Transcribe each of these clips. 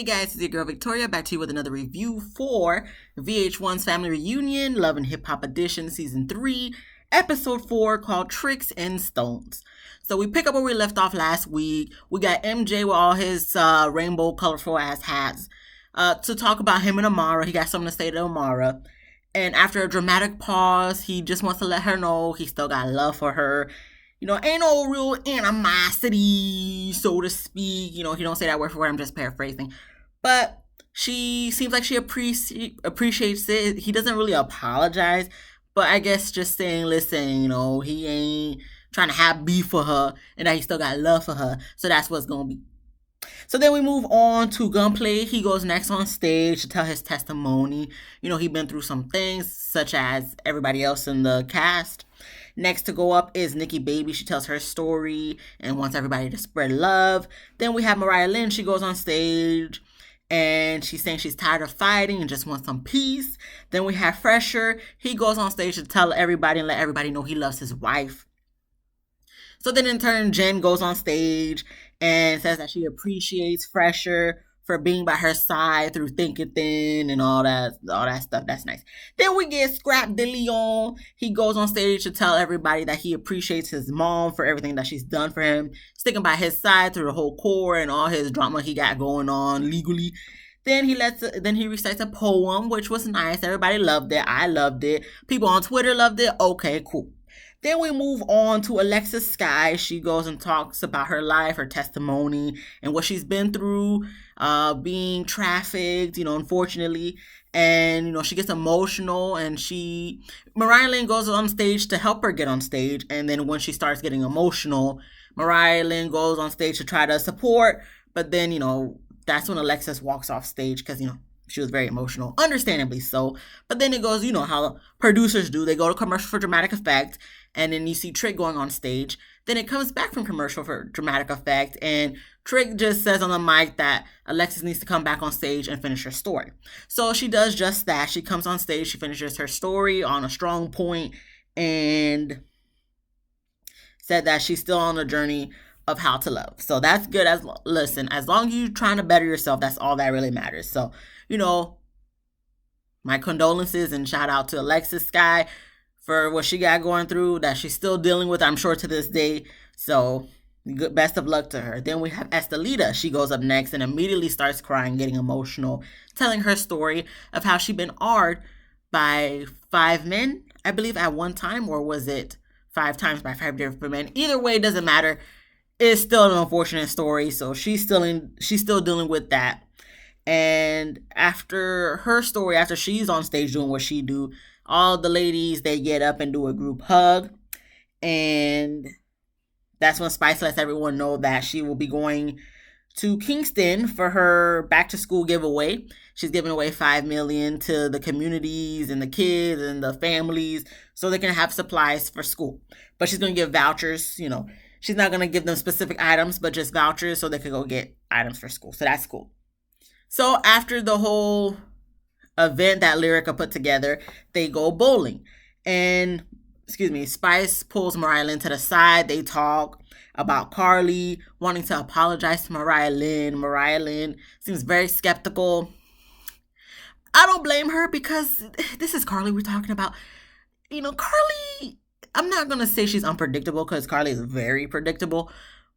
Hey guys, it's your girl Victoria back to you with another review for VH1's Family Reunion, Love and Hip Hop Edition, Season 3, Episode 4, called Tricks and Stones. So we pick up where we left off last week. We got MJ with all his rainbow colorful ass hats to talk about him and Amara. He got something to say to Amara. And after a dramatic pause, he just wants to let her know he still got love for her. You know, ain't no real animosity, so to speak. You know, he don't say that word for word. I'm just paraphrasing. But she seems like she appreciates it. He doesn't really apologize. But I guess just saying, listen, you know, he ain't trying to have beef for her. And that he still got love for her. So that's what's going to be. So then we move on to Gunplay. He goes next on stage to tell his testimony. You know, he's been through some things, such as everybody else in the cast. Next to go up is Nikki Baby. She tells her story and wants everybody to spread love. Then we have Mariah Lynn. She goes on stage and she's saying she's tired of fighting and just wants some peace. Then we have Fresher. He goes on stage to tell everybody and let everybody know he loves his wife. So then in turn, Jen goes on stage and says that she appreciates Fresher for being by her side through thick and thin and all that stuff. That's nice. Then we get Scrap De Leon. He goes on stage to tell everybody that he appreciates his mom for everything that she's done for him, sticking by his side through the whole core and all his drama he got going on legally. Then he recites a poem, which was nice. Everybody loved it. I loved it. People on Twitter loved it. Okay, cool. Then we move on to Alexis Sky. She goes and talks about her life, her testimony, and what she's been through, being trafficked, you know, unfortunately. And, you know, she gets emotional and Mariah Lynn goes on stage to help her get on stage. And then when she starts getting emotional, Mariah Lynn goes on stage to try to support. But then, you know, that's when Alexis walks off stage because, you know, she was very emotional, understandably so. But then it goes, you know, how producers do. They go to commercial for dramatic effect. And then you see Trick going on stage. Then it comes back from commercial for dramatic effect. And Trick just says on the mic that Alexis needs to come back on stage and finish her story. So she does just that. She comes on stage. She finishes her story on a strong point and said that she's still on a journey of how to love. So that's good. Listen, as long as you're trying to better yourself, that's all that really matters. So, you know, my condolences and shout out to Alexis Sky for what she got going through that she's still dealing with, I'm sure, to this day. So best of luck to her. Then we have Estelita. She goes up next and immediately starts crying, getting emotional, telling her story of how she'd been argued by 5 men, I believe, at one time, or was it 5 times by 5 different men? Either way, it doesn't matter. It's still an unfortunate story. So she's still dealing with that. And after her story, after she's on stage doing what she do, all the ladies, they get up and do a group hug. And that's when Spice lets everyone know that she will be going to Kingston for her back to school giveaway. She's giving away $5 million to the communities and the kids and the families so they can have supplies for school. But she's going to give vouchers, you know. She's not going to give them specific items, but just vouchers so they can go get items for school. So that's cool. So after the whole event that Lyrica put together, they go bowling. And, Spice pulls Mariah Lynn to the side. They talk about Carly wanting to apologize to Mariah Lynn. Mariah Lynn seems very skeptical. I don't blame her because this is Carly we're talking about. You know, Carly, I'm not going to say she's unpredictable because Carly is very predictable.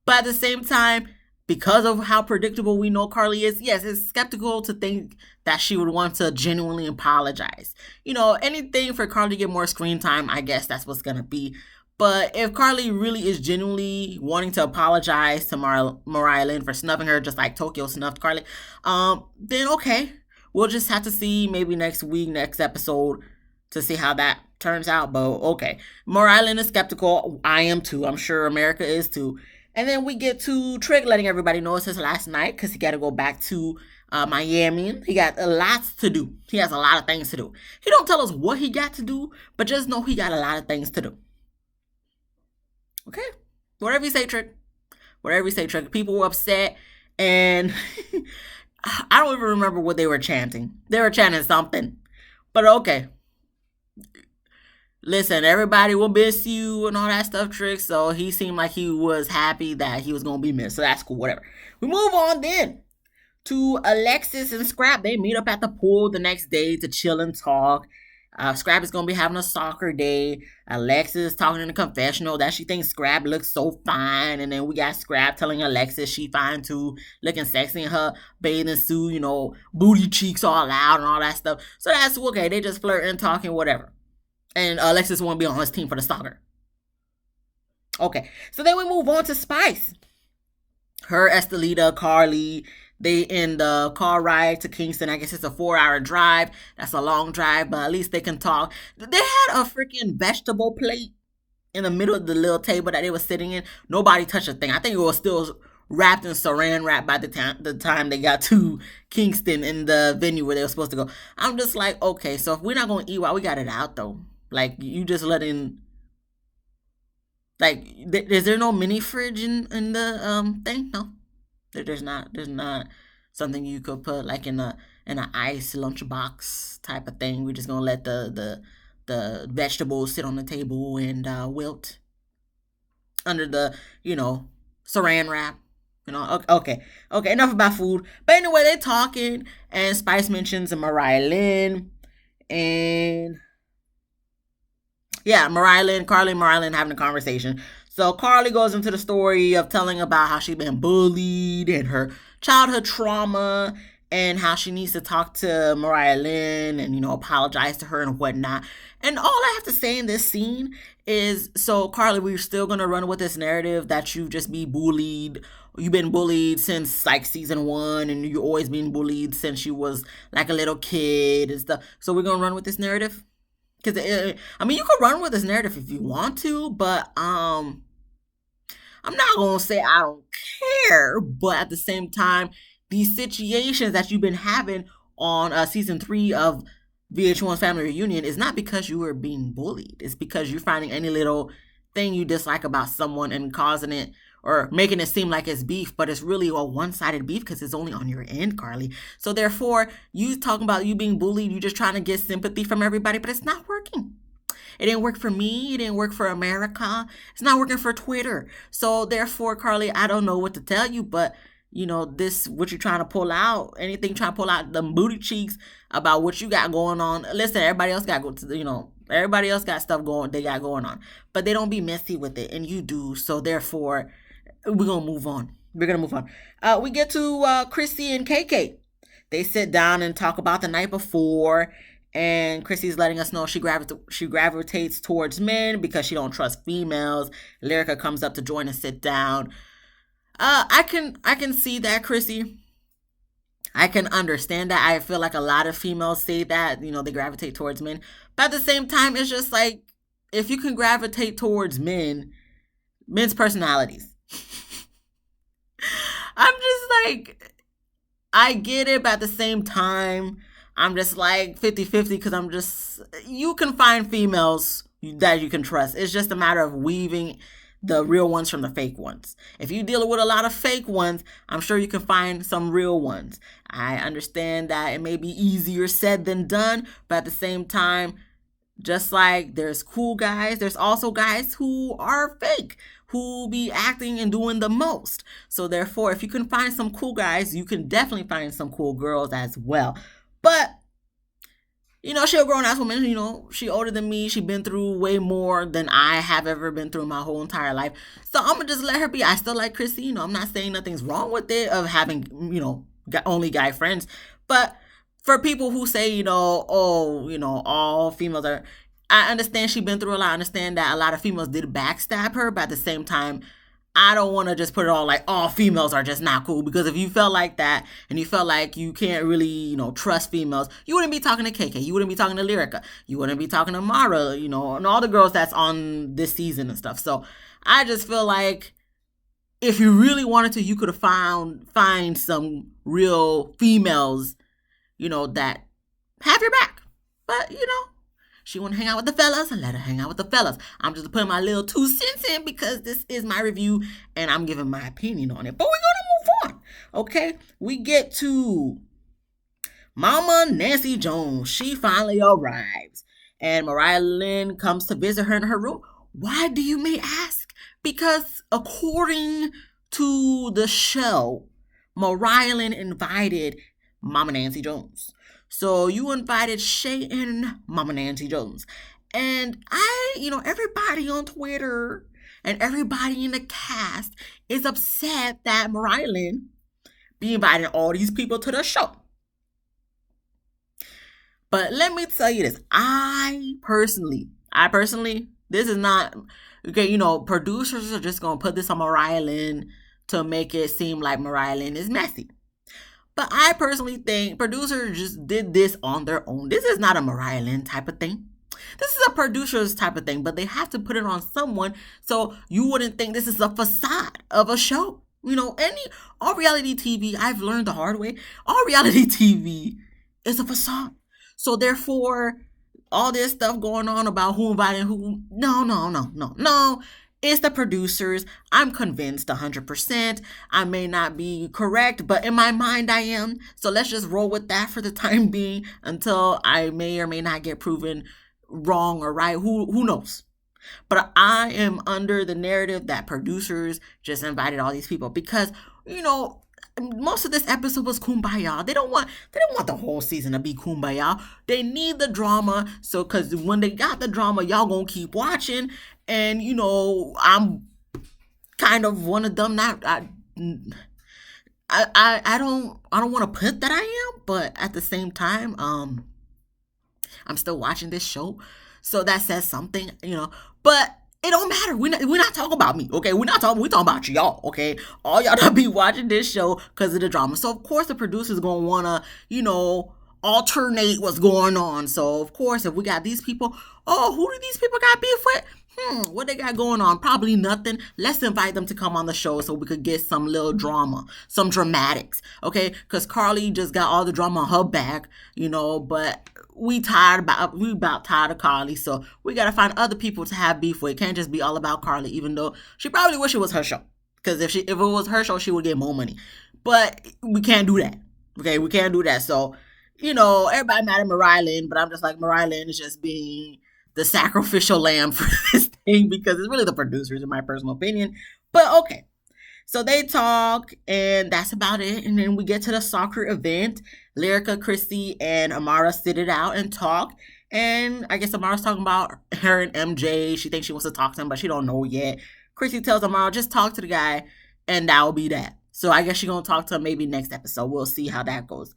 But at the same time, because of how predictable we know Carly is, yes, it's skeptical to think that she would want to genuinely apologize. You know, anything for Carly to get more screen time, I guess that's what's going to be. But if Carly really is genuinely wanting to apologize to Mariah Lynn for snubbing her just like Tokyo snubbed Carly, then okay. We'll just have to see maybe next week, next episode to see how that turns out. But okay. Mariah Lynn is skeptical. I am too. I'm sure America is too. And then we get to Trick letting everybody know it's his last night because he got to go back to Miami. He got a lot to do. He has a lot of things to do. He don't tell us what he got to do, but just know he got a lot of things to do. Okay? Whatever you say, Trick. Whatever you say, Trick. People were upset, and I don't even remember what they were chanting. They were chanting something. But okay. Listen, everybody will miss you and all that stuff, Trick. So he seemed like he was happy that he was going to be missed. So that's cool, whatever. We move on then to Alexis and Scrap. They meet up at the pool the next day to chill and talk. Scrap is gonna be having a soccer day. Alexis talking in the confessional that she thinks Scrap looks so fine, and then we got Scrap telling Alexis she fine too, looking sexy in her bathing suit, booty cheeks all out and all that stuff. So that's okay. They just flirting, talking, whatever. And Alexis won't be on his team for the soccer. Okay, so then we move on to Spice. Her, Estelita, Carly, they in the car ride to Kingston. I guess it's a 4-hour drive. That's a long drive, but at least they can talk. They had a freaking vegetable plate in the middle of the little table that they were sitting in. Nobody touched a thing. I think it was still wrapped in saran wrap by the time they got to Kingston in the venue where they were supposed to go. I'm just like, okay, so if we're not going to eat while we got it out, though. Like, you just letting... Like, is there no mini fridge in the thing? No. There's not. There's not something you could put like in an ice lunchbox type of thing. We're just gonna let the vegetables sit on the table and wilt under the saran wrap. Okay. Enough about food. But anyway, they're talking, and Spice mentions Mariah Lynn, and yeah, Carly and Mariah Lynn having a conversation. So Carly goes into the story of telling about how she's been bullied and her childhood trauma and how she needs to talk to Mariah Lynn and, apologize to her and whatnot. And all I have to say in this scene is, so Carly, we're still going to run with this narrative that you just be bullied. You've been bullied since like season 1 and you've always been bullied since you was like a little kid and stuff. So we're going to run with this narrative? Because, you could run with this narrative if you want to, but I'm not going to say I don't care, but at the same time, these situations that you've been having on season 3 of VH1's Family Reunion is not because you were being bullied. It's because you're finding any little thing you dislike about someone and causing it or making it seem like it's beef, but it's really a one-sided beef because it's only on your end, Carly. So therefore, you talking about you being bullied, you just trying to get sympathy from everybody, but it's not working. It didn't work for me. It didn't work for America. It's not working for Twitter. So therefore, Carly, I don't know what to tell you, but this, what you're trying to pull out, anything trying to pull out the booty cheeks about what you got going on. Listen, everybody else got everybody else got stuff they got going on, but they don't be messy with it, and you do. So therefore, we're gonna move on. We get to Chrissy and KK. They sit down and talk about the night before, and Chrissy's letting us know she gravitates towards men because she don't trust females. Lyrica comes up to join and sit down. I can see that, Chrissy. I can understand that. I feel like a lot of females say that, they gravitate towards men. But at the same time, it's just like, if you can gravitate towards men's personalities. I'm just like, I get it, but at the same time, I'm just like 50-50 because you can find females that you can trust. It's just a matter of weaving the real ones from the fake ones. If you're dealing with a lot of fake ones, I'm sure you can find some real ones. I understand that it may be easier said than done, but at the same time, just like there's cool guys, there's also guys who are fake, who be acting and doing the most. So therefore, if you can find some cool guys, you can definitely find some cool girls as well. But, she a grown-ass woman, she older than me. She been through way more than I have ever been through my whole entire life. So I'm going to just let her be. I still like Chrissy, I'm not saying nothing's wrong with it, of having, only guy friends. But for people who say, all females are, I understand she's been through a lot. I understand that a lot of females did backstab her, but at the same time, I don't want to just put it all like all females are just not cool, because if you felt like that and you felt like you can't really, trust females, you wouldn't be talking to KK. You wouldn't be talking to Lyrica. You wouldn't be talking to Mara, and all the girls that's on this season and stuff. So I just feel like if you really wanted to, you could have find some real females, that have your back. But, she want to hang out with the fellas, and let her hang out with the fellas. I'm just putting my little 2 cents in because this is my review and I'm giving my opinion on it. But we're going to move on. Okay, we get to Mama Nancy Jones. She finally arrives, and Mariah Lynn comes to visit her in her room. Why, do you may ask? Because according to the show, Mariah invited Mama Nancy Jones. So you invited Shay and Mama Nancy Jones. And everybody on Twitter and everybody in the cast is upset that Mariah be inviting all these people to the show. But let me tell you this. I personally, this is not, okay, producers are just going to put this on Mariah to make it seem like Mariah is messy. But I personally think producers just did this on their own. This is not a Mariah type of thing. This is a producer's type of thing, but they have to put it on someone so you wouldn't think this is a facade of a show. All reality TV, I've learned the hard way, all reality TV is a facade. So therefore, all this stuff going on about who invited who, no. It's the producers. I'm convinced 100%. I may not be correct, but in my mind I am. So let's just roll with that for the time being until I may or may not get proven wrong or right. Who knows? But I am under the narrative that producers just invited all these people because, most of this episode was kumbaya. They don't want the whole season to be kumbaya. They need the drama. So, because when they got the drama, y'all gonna keep watching. And I'm kind of one of them. Not I don't want to put that I am, but at the same time, I'm still watching this show, so that says something, But it don't matter. We're not talking about me, okay? We're talking about y'all, okay? All y'all that be watching this show because of the drama. So, of course, the producer's going to want to, alternate what's going on. So, of course, if we got these people, who do these people got beef with? What they got going on? Probably nothing. Let's invite them to come on the show so we could get some little drama, some dramatics, okay? Because Carly just got all the drama on her back, but we about tired of Carly, so we gotta find other people to have beef with. It can't just be all about Carly, even though she probably wish it was her show. Because if it was her show, she would get more money. But we can't do that. Okay, we can't do that. So, everybody mad at Mariah, but I'm just like, Mariah is just being the sacrificial lamb for this thing because it's really the producers, in my personal opinion. But okay. So they talk, and that's about it. And then we get to the soccer event. Lyrica, Chrissy, and Amara sit it out and talk. And I guess Amara's talking about her and MJ. She thinks she wants to talk to him, but she don't know yet. Chrissy tells Amara, just talk to the guy, and that will be that. So I guess she's going to talk to him maybe next episode. We'll see how that goes.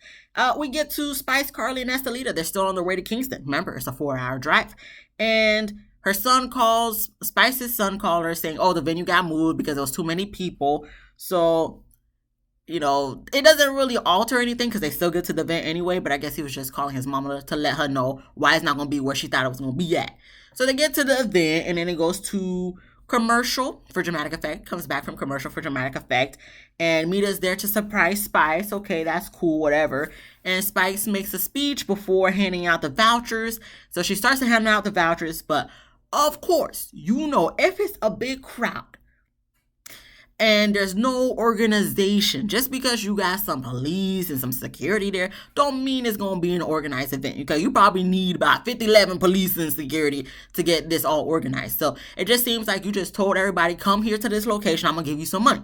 We get to Spice, Carly, and Estelita. They're still on their way to Kingston. Remember, it's a 4-hour drive. And her son calls, Spice's son called her saying, the venue got moved because there was too many people. So, it doesn't really alter anything because they still get to the event anyway. But I guess he was just calling his mama to let her know why it's not going to be where she thought it was going to be at. So they get to the event, and then it goes to commercial for dramatic effect. Comes back from commercial for dramatic effect. And Mita's there to surprise Spice. Okay, that's cool, whatever. And Spice makes a speech before handing out the vouchers. So she starts to hand out the vouchers, but of course, if it's a big crowd and there's no organization, just because you got some police and some security there, don't mean it's going to be an organized event. Okay, you probably need about 11 police and security to get this all organized. So it just seems like you just told everybody, come here to this location, I'm going to give you some money.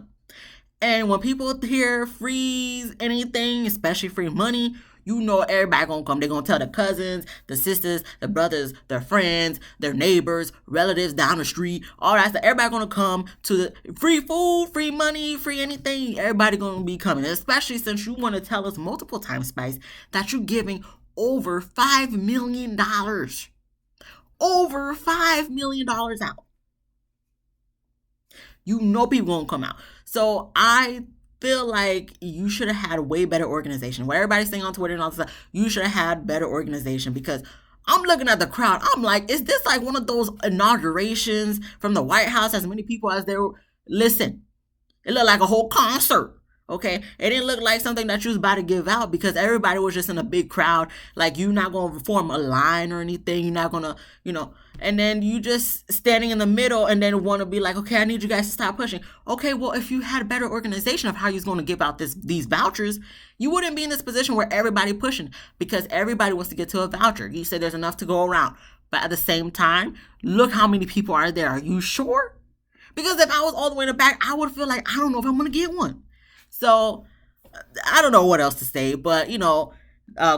And when people hear freeze anything, especially free money, everybody gonna come. They're gonna tell their cousins, the sisters, the brothers, their friends, their neighbors, relatives down the street, all that stuff. Everybody gonna come to the free food, free money, free anything. Everybody gonna be coming, especially since you want to tell us multiple times, Spice, that you're giving over $5 million. Over $5 million out. People gonna come out. So I feel like you should have had a way better organization. What everybody's saying on Twitter and all this stuff, you should have had better organization because I'm looking at the crowd. I'm like, is this like one of those inaugurations from the White House? As many people as there. Listen, it looked like a whole concert. Okay, it didn't look like something that you was about to give out because everybody was just in a big crowd. Like, you're not going to form a line or anything. You're not going to, and then you just standing in the middle and then want to be like, okay, I need you guys to stop pushing. Okay, well, if you had a better organization of how you're going to give out these vouchers, you wouldn't be in this position where everybody pushing because everybody wants to get to a voucher. You said there's enough to go around. But at the same time, look how many people are there. Are you sure? Because if I was all the way in the back, I would feel like, I don't know if I'm going to get one. So I don't know what else to say, but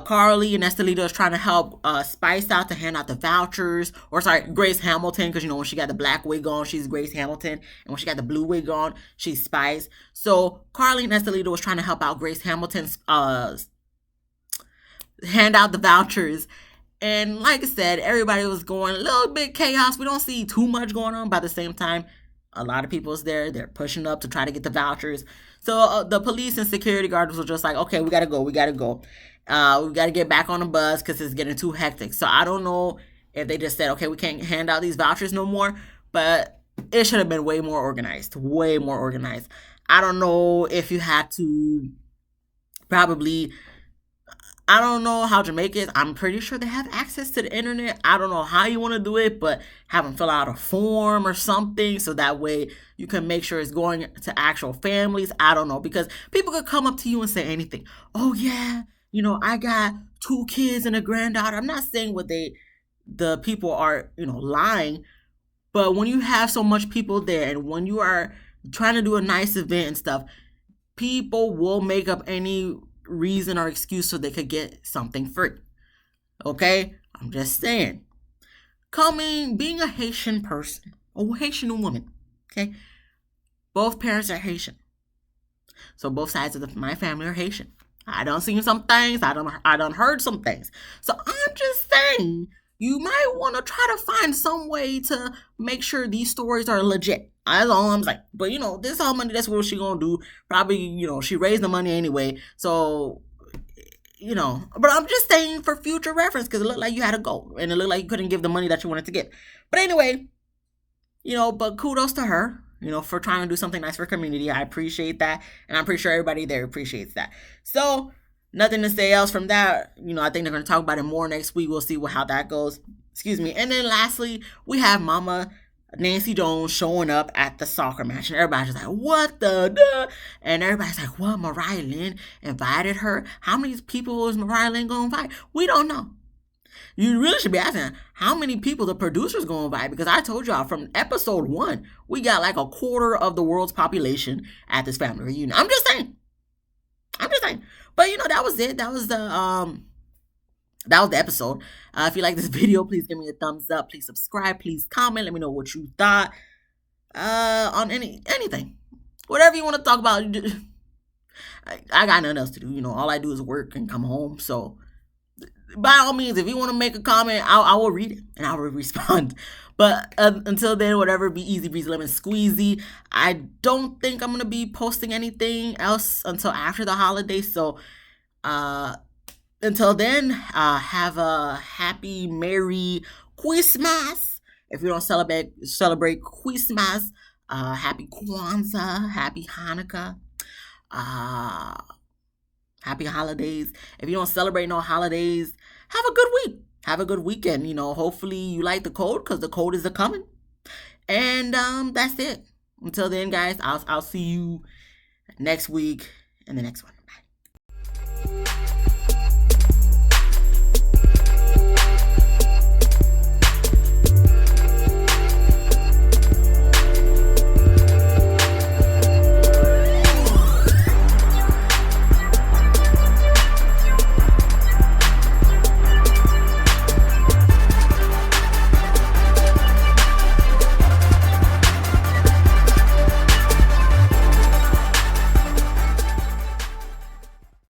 Carly and Estelita is trying to help Spice out to hand out the vouchers, or sorry, Grace Hamilton, because when she got the black wig on, she's Grace Hamilton, and when she got the blue wig on, she's Spice. So Carly and Estelita was trying to help out Grace Hamilton's hand out the vouchers. And like I said, everybody was going a little bit chaos. We don't see too much going on, but at the same time, a lot of people is there. They're pushing up to try to get the vouchers. So the police and security guards were just like, okay, we gotta go. We gotta go. We gotta get back on the bus because it's getting too hectic. So I don't know if they just said, okay, we can't hand out these vouchers no more. But it should have been way more organized. Way more organized. I don't know if you had to probably, I don't know how Jamaica is. I'm pretty sure they have access to the internet. I don't know how you want to do it, but have them fill out a form or something so that way you can make sure it's going to actual families. I don't know, because people could come up to you and say anything. Oh yeah, I got 2 kids and a granddaughter. I'm not saying the people are, lying, but when you have so much people there and when you are trying to do a nice event and stuff, people will make up any reason or excuse so they could get something free. Okay? I'm just saying. Being a Haitian person, a Haitian woman, okay? Both parents are Haitian. So both sides of my family are Haitian. I done seen some things. I done heard some things. So I'm just saying, you might want to try to find some way to make sure these stories are legit. That's all I'm saying. But this all money, that's what she gonna do. Probably, she raised the money anyway. So, but I'm just saying for future reference, because it looked like you had to go. And it looked like you couldn't give the money that you wanted to give. But anyway, but kudos to her, for trying to do something nice for community. I appreciate that. And I'm pretty sure everybody there appreciates that. So, nothing to say else from that. I think they're going to talk about it more next week. We'll see how that goes. Excuse me. And then lastly, we have Mama Nancy Jones showing up at the soccer match. And everybody's just like, what the duh? And everybody's like, what? Mariah Lynn invited her? How many people is Mariah Lynn going to invite? We don't know. You really should be asking how many people the producers going to invite, because I told y'all from episode 1, we got like a quarter of the world's population at this family reunion. I'm just saying. But that was it. That was the episode. If you like this video, please give me a thumbs up. Please subscribe. Please comment. Let me know what you thought on anything, whatever you want to talk about. I got nothing else to do. All I do is work and come home. So by all means, if you want to make a comment, I will read it and I will respond. But until then, whatever, be easy breezy lemon squeezy. I don't think I'm going to be posting anything else until after the holidays. So until then, have a happy, Merry Christmas. If you don't celebrate Christmas, happy Kwanzaa, happy Hanukkah, happy holidays. If you don't celebrate no holidays, have a good week. Have a good weekend. Hopefully you like the code, because the code is coming. And that's it. Until then, guys, I'll see you next week in the next one.